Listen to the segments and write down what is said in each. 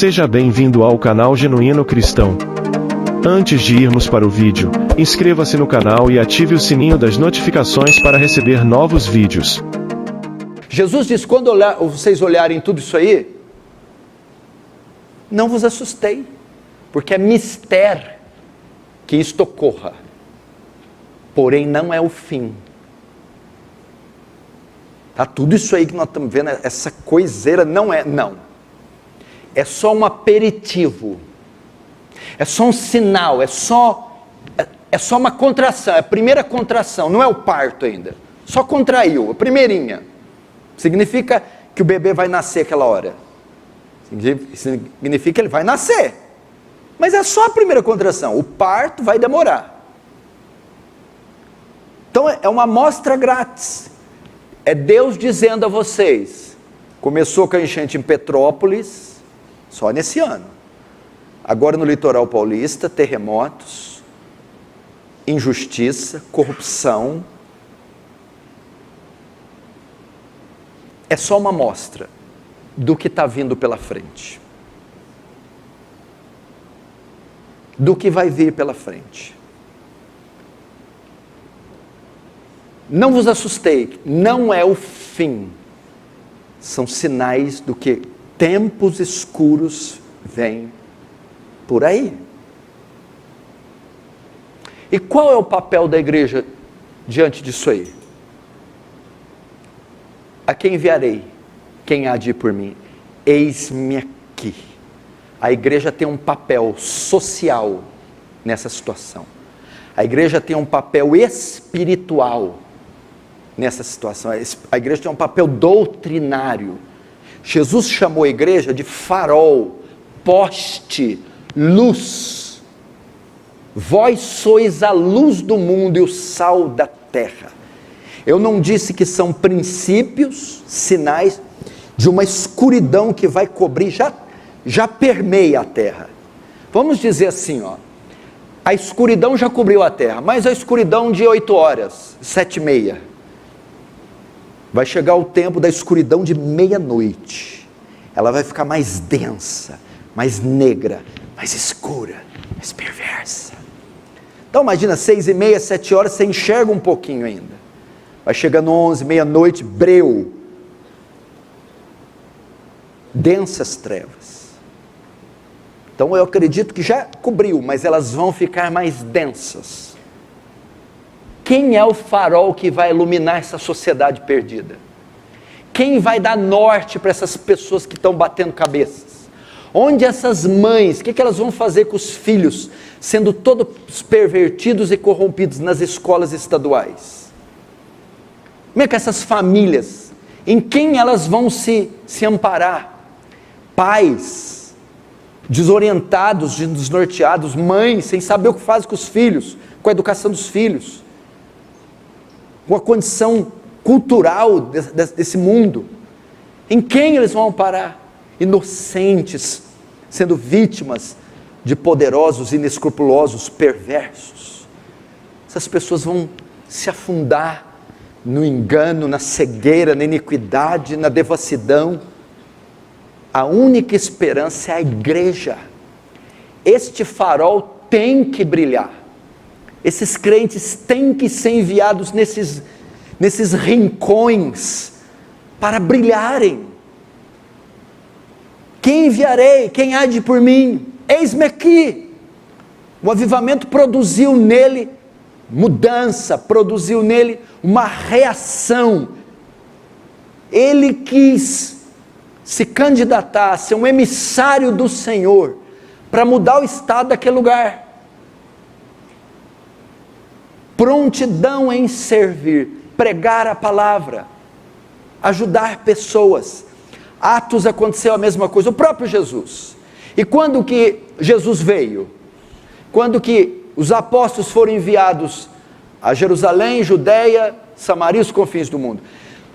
Seja bem-vindo ao canal Genuíno Cristão. Antes de irmos para o vídeo, inscreva-se no canal e ative o sininho das notificações para receber novos vídeos. Jesus diz, quando vocês olharem tudo isso aí, não vos assustei, porque é mistério que isto ocorra, porém não é o fim. Tá? Tudo isso aí que nós estamos vendo, essa coiseira não. É só um aperitivo, é só um sinal, é só uma contração, é a primeira contração, não é o parto ainda, só contraiu, a primeirinha. Significa que o bebê vai nascer aquela hora, significa que ele vai nascer, mas é só a primeira contração, o parto vai demorar. Então é uma amostra grátis, é Deus dizendo a vocês, começou com a enchente em Petrópolis, só nesse ano, agora no litoral paulista, terremotos, injustiça, corrupção, é só uma amostra do que está vindo pela frente, do que vai vir pela frente. Não vos assustei, não é o fim, são sinais do que tempos escuros vêm por aí. E qual é o papel da igreja diante disso aí? A quem enviarei? Quem há de ir por mim? Eis-me aqui. A igreja tem um papel social nessa situação. A igreja tem um papel espiritual nessa situação. A igreja tem um papel doutrinário. Jesus chamou a igreja de farol, poste, luz. Vós sois a luz do mundo e o sal da terra. Eu não disse que são princípios, sinais de uma escuridão que vai cobrir, já permeia a terra. Vamos dizer assim, a escuridão já cobriu a terra, mas a escuridão de 8 horas, 7h30. Vai chegar o tempo da escuridão de meia-noite. Ela vai ficar mais densa, mais negra, mais escura, mais perversa. Então imagina, 6h30, 7 horas, você enxerga um pouquinho ainda. Vai chegando 11, meia-noite, breu. Densas trevas. Então eu acredito que já cobriu, mas elas vão ficar mais densas. Quem é o farol que vai iluminar essa sociedade perdida? Quem vai dar norte para essas pessoas que estão batendo cabeças? Onde essas mães, o que elas vão fazer com os filhos, sendo todos pervertidos e corrompidos nas escolas estaduais? Como é que essas famílias, em quem elas vão se amparar? Pais desorientados, desnorteados, mães sem saber o que fazem com os filhos, com a educação dos filhos, com a condição cultural desse mundo. Em quem eles vão amparar? Inocentes, sendo vítimas de poderosos, inescrupulosos, perversos. Essas pessoas vão se afundar no engano, na cegueira, na iniquidade, na devassidão. A única esperança é a igreja. Este farol tem que brilhar. Esses crentes têm que ser enviados nesses rincões para brilharem. Quem enviarei? Quem há de ir por mim? Eis-me aqui. O avivamento produziu nele mudança, produziu nele uma reação. Ele quis se candidatar a ser um emissário do Senhor para mudar o estado daquele lugar. Prontidão em servir, pregar a palavra, ajudar pessoas. Atos aconteceu a mesma coisa, o próprio Jesus. E quando que Jesus veio? Quando que os apóstolos foram enviados a Jerusalém, Judeia, Samaria e os confins do mundo?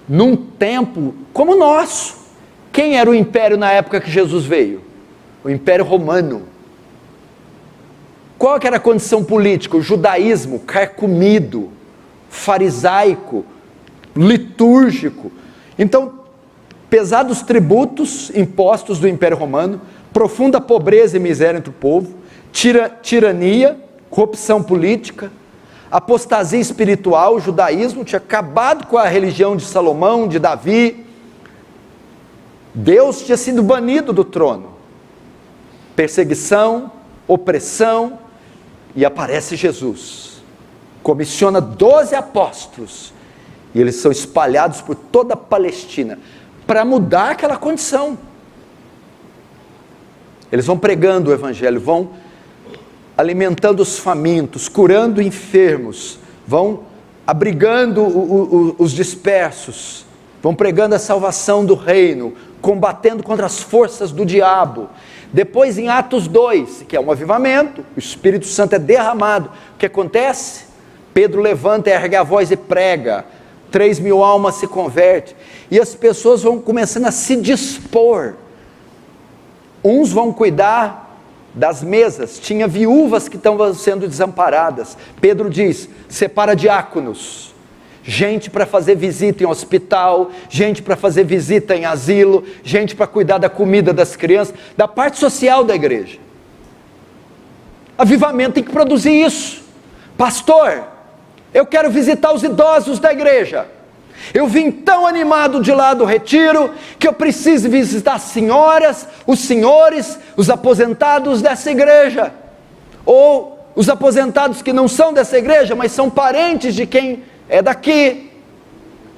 Num tempo como o nosso. Quem era o império na época que Jesus veio? O Império Romano. Qual que era a condição política? O judaísmo carcomido, farisaico, litúrgico. Então, pesados tributos impostos do Império Romano, profunda pobreza e miséria entre o povo, tirania, corrupção política, apostasia espiritual. O judaísmo tinha acabado com a religião de Salomão, de Davi. Deus tinha sido banido do trono. Perseguição, opressão, e aparece Jesus. Comissiona 12 apóstolos, e eles são espalhados por toda a Palestina, para mudar aquela condição. Eles vão pregando o evangelho, vão alimentando os famintos, curando enfermos, vão abrigando os dispersos, vão pregando a salvação do reino, combatendo contra as forças do diabo. Depois, em Atos 2, que é um avivamento, o Espírito Santo é derramado. O que acontece? Pedro levanta, ergue a voz e prega. 3.000 almas se convertem, e as pessoas vão começando a se dispor. Uns vão cuidar das mesas, tinha viúvas que estavam sendo desamparadas. Pedro diz: separa diáconos, gente para fazer visita em hospital, gente para fazer visita em asilo, gente para cuidar da comida das crianças, da parte social da igreja. Avivamento tem que produzir isso. Pastor, eu quero visitar os idosos da igreja. Eu vim tão animado de lá do retiro, que eu preciso visitar as senhoras, os senhores, os aposentados dessa igreja. Ou os aposentados que não são dessa igreja, mas são parentes de quem é daqui.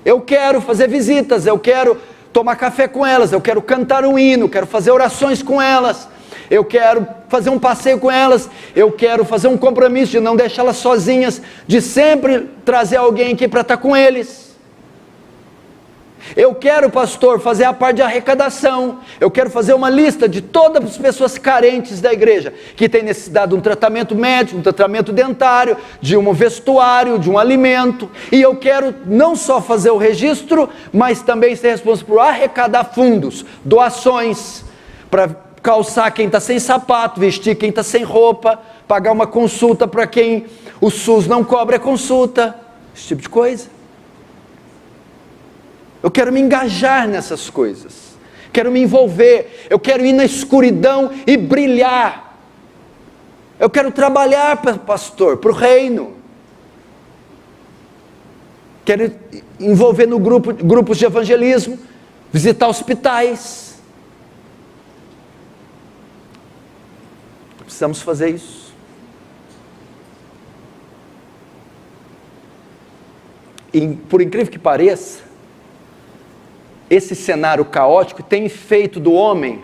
Eu quero fazer visitas, eu quero tomar café com elas, eu quero cantar um hino, quero fazer orações com elas, eu quero fazer um passeio com elas, eu quero fazer um compromisso de não deixá-las sozinhas, de sempre trazer alguém aqui para estar com eles. Eu quero, pastor, fazer a parte de arrecadação. Eu quero fazer uma lista de todas as pessoas carentes da igreja, que tem necessidade de um tratamento médico, um tratamento dentário, de um vestuário, de um alimento. E eu quero não só fazer o registro, mas também ser responsável por arrecadar fundos, doações, para calçar quem está sem sapato, vestir quem está sem roupa, pagar uma consulta para quem o SUS não cobra consulta, esse tipo de coisa. Eu quero me engajar nessas coisas, quero me envolver, eu quero ir na escuridão e brilhar. Eu quero trabalhar, pastor, para o reino. Quero envolver no grupos de evangelismo, visitar hospitais. Precisamos fazer isso. E, por incrível que pareça, esse cenário caótico tem feito do homem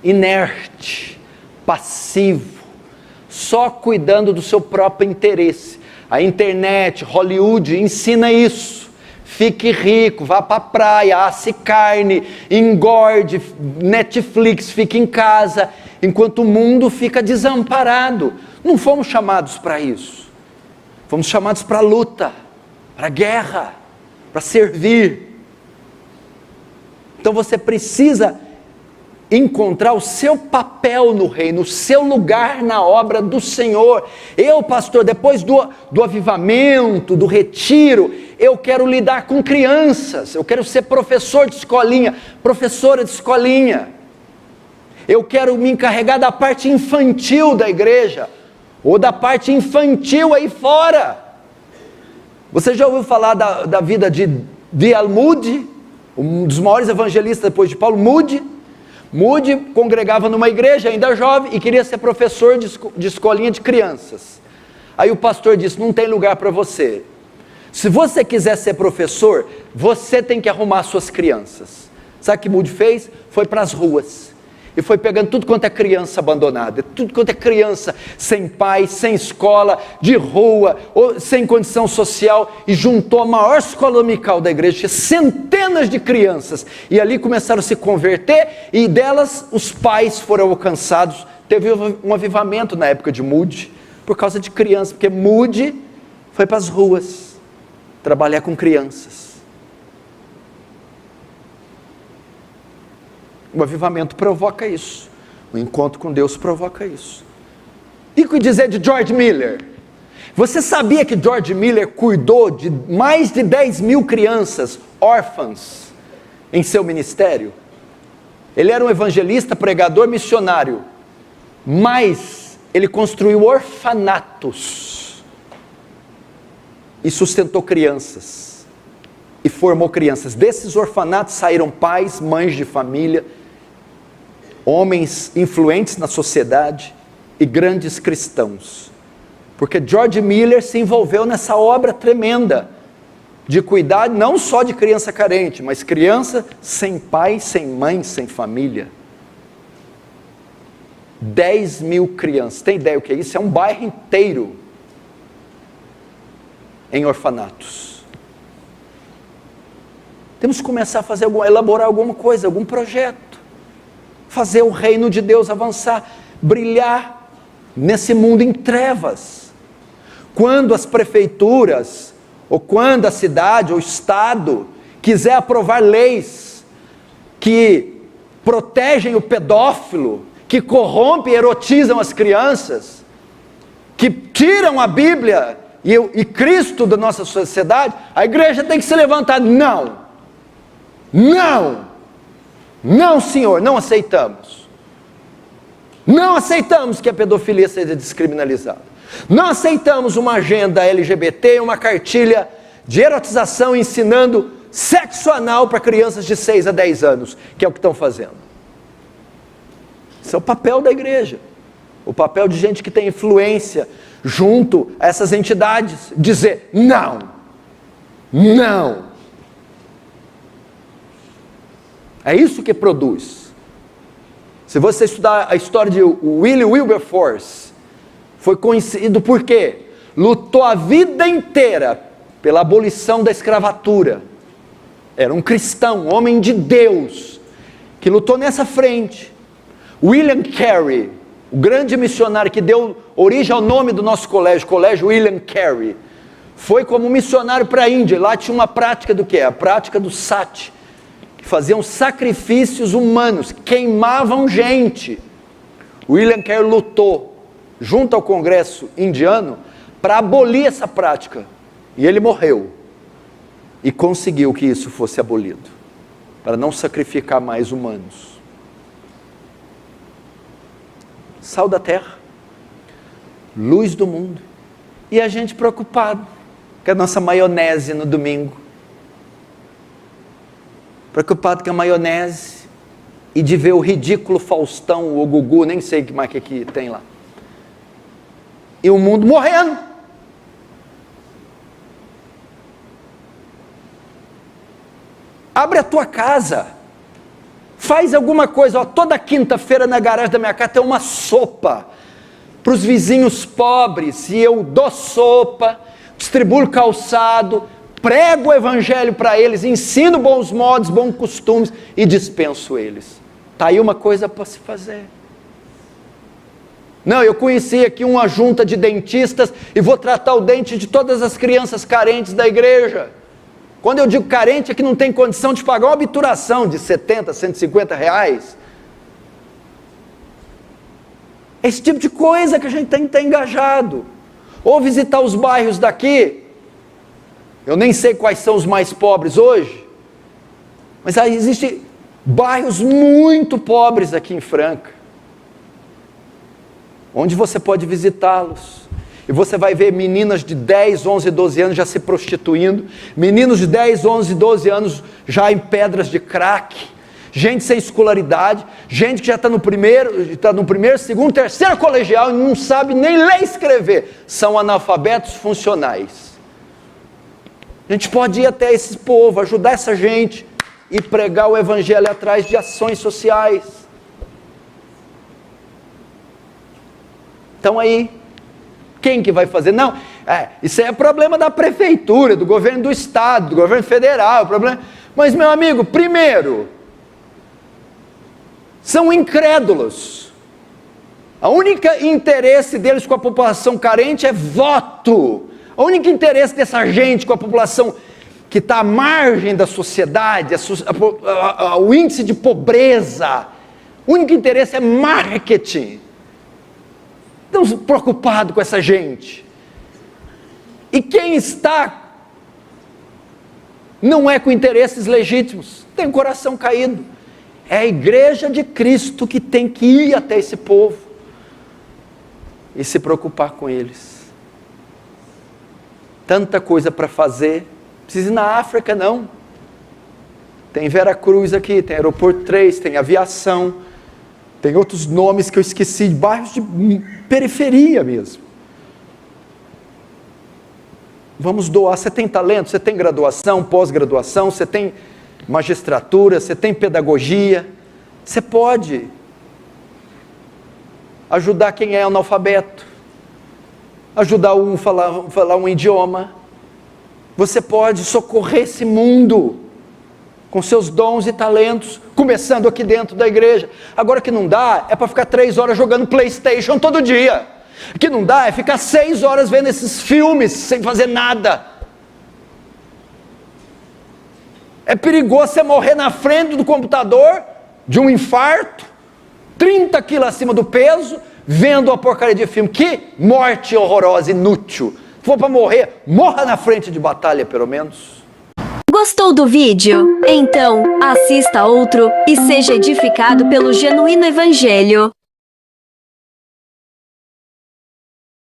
inerte, passivo, só cuidando do seu próprio interesse. A internet, Hollywood ensina isso. Fique rico, vá para a praia, asse carne, engorde, Netflix, fique em casa, enquanto o mundo fica desamparado. Não fomos chamados para isso. Fomos chamados para a luta, para a guerra, para servir. Então você precisa encontrar o seu papel no reino, o seu lugar na obra do Senhor. Eu, pastor, depois do avivamento, do retiro, eu quero lidar com crianças, eu quero ser professor de escolinha, professora de escolinha. Eu quero me encarregar da parte infantil da igreja, ou da parte infantil aí fora. Você já ouviu falar da vida de D.L. Moody? Um dos maiores evangelistas depois de Paulo. Moody congregava numa igreja ainda jovem e queria ser professor de escolinha de crianças. Aí o pastor disse: não tem lugar para você. Se você quiser ser professor, você tem que arrumar suas crianças. Sabe o que Moody fez? Foi para as ruas e foi pegando tudo quanto é criança abandonada, tudo quanto é criança sem pai, sem escola, de rua, ou sem condição social, e juntou a maior escola dominical da igreja, tinha centenas de crianças, e ali começaram a se converter, e delas os pais foram alcançados. Teve um avivamento na época de Moody, por causa de crianças, porque Moody foi para as ruas, trabalhar com crianças. O avivamento provoca isso. O encontro com Deus provoca isso. E o que dizer de George Miller? Você sabia que George Miller cuidou de mais de 10.000 crianças órfãs em seu ministério? Ele era um evangelista, pregador, missionário, mas ele construiu orfanatos e sustentou crianças e formou crianças. Desses orfanatos saíram pais, mães de família, homens influentes na sociedade e grandes cristãos, porque George Miller se envolveu nessa obra tremenda de cuidar não só de criança carente, mas criança sem pai, sem mãe, sem família. 10 mil crianças, tem ideia o que é isso? É um bairro inteiro em orfanatos. Temos que começar a elaborar alguma coisa, algum projeto, fazer o reino de Deus avançar, brilhar nesse mundo em trevas. Quando as prefeituras, ou quando a cidade ou o estado quiser aprovar leis que protegem o pedófilo, que corrompem e erotizam as crianças, que tiram a Bíblia e Cristo da nossa sociedade, a igreja tem que se levantar. Não, Senhor, não aceitamos. Não aceitamos que a pedofilia seja descriminalizada. Não aceitamos uma agenda LGBT, uma cartilha de erotização ensinando sexo anal para crianças de 6 a 10 anos, que é o que estão fazendo. Esse é o papel da igreja, o papel de gente que tem influência junto a essas entidades, dizer não. É isso que produz. Se você estudar a história de Wilberforce, foi conhecido por quê? Lutou a vida inteira pela abolição da escravatura. Era um cristão, um homem de Deus, que lutou nessa frente. William Carey, o grande missionário que deu origem ao nome do nosso colégio, Colégio William Carey, foi como missionário para a Índia. Lá tinha uma prática do quê? A prática do sati, que faziam sacrifícios humanos, queimavam gente. William Carey lutou junto ao Congresso indiano para abolir essa prática, e ele morreu e conseguiu que isso fosse abolido, para não sacrificar mais humanos. Sal da terra, luz do mundo, e a gente preocupado com a nossa maionese no domingo, preocupado com a maionese e de ver o ridículo Faustão, o Gugu, nem sei o que mais que tem lá, e o mundo morrendo. Abre a tua casa, faz alguma coisa. Toda quinta-feira na garagem da minha casa tem uma sopa para os vizinhos pobres, e eu dou sopa, distribuo calçado, prego o evangelho para eles, ensino bons modos, bons costumes e dispenso eles. Está aí uma coisa para se fazer. Não, eu conheci aqui uma junta de dentistas e vou tratar o dente de todas as crianças carentes da igreja. Quando eu digo carente, é que não tem condição de pagar uma obturação de 70, 150 reais. Esse tipo de coisa que a gente tem que estar engajado. Ou visitar os bairros daqui. Eu nem sei quais são os mais pobres hoje, mas aí existem bairros muito pobres aqui em Franca, onde você pode visitá-los, e você vai ver meninas de 10, 11, 12 anos já se prostituindo, meninos de 10, 11, 12 anos já em pedras de crack, gente sem escolaridade, gente que já está no primeiro, segundo, terceiro colegial e não sabe nem ler e escrever, são analfabetos funcionais. A gente pode ir até esse povo, ajudar essa gente e pregar o evangelho atrás de ações sociais. Então aí, quem que vai fazer? Não, isso aí é problema da prefeitura, do governo do estado, do governo federal, mas meu amigo, primeiro, são incrédulos. O único interesse deles com a população carente é voto. O único interesse dessa gente com a população que está à margem da sociedade, o índice de pobreza, o único interesse é marketing. Estamos preocupados com essa gente. E quem está, não é com interesses legítimos, tem o coração caído. É a igreja de Cristo que tem que ir até esse povo e se preocupar com eles. Tanta coisa para fazer. Não precisa ir na África, não. Tem Veracruz aqui, tem Aeroporto 3, tem Aviação, tem outros nomes que eu esqueci, de bairros de periferia mesmo. Vamos doar. Você tem talento, você tem graduação, pós-graduação, você tem magistratura, você tem pedagogia, você pode ajudar quem é analfabeto, ajudar um a falar um idioma. Você pode socorrer esse mundo com seus dons e talentos, começando aqui dentro da igreja. Agora, que não dá é para ficar 3 horas jogando PlayStation todo dia. O que não dá é ficar 6 horas vendo esses filmes sem fazer nada. É perigoso você morrer na frente do computador de um infarto, 30 quilos acima do peso, vendo a porcaria de filme. Que morte horrorosa, inútil. Se for para morrer, morra na frente de batalha, pelo menos. Gostou do vídeo? Então, assista outro e seja edificado pelo genuíno Evangelho.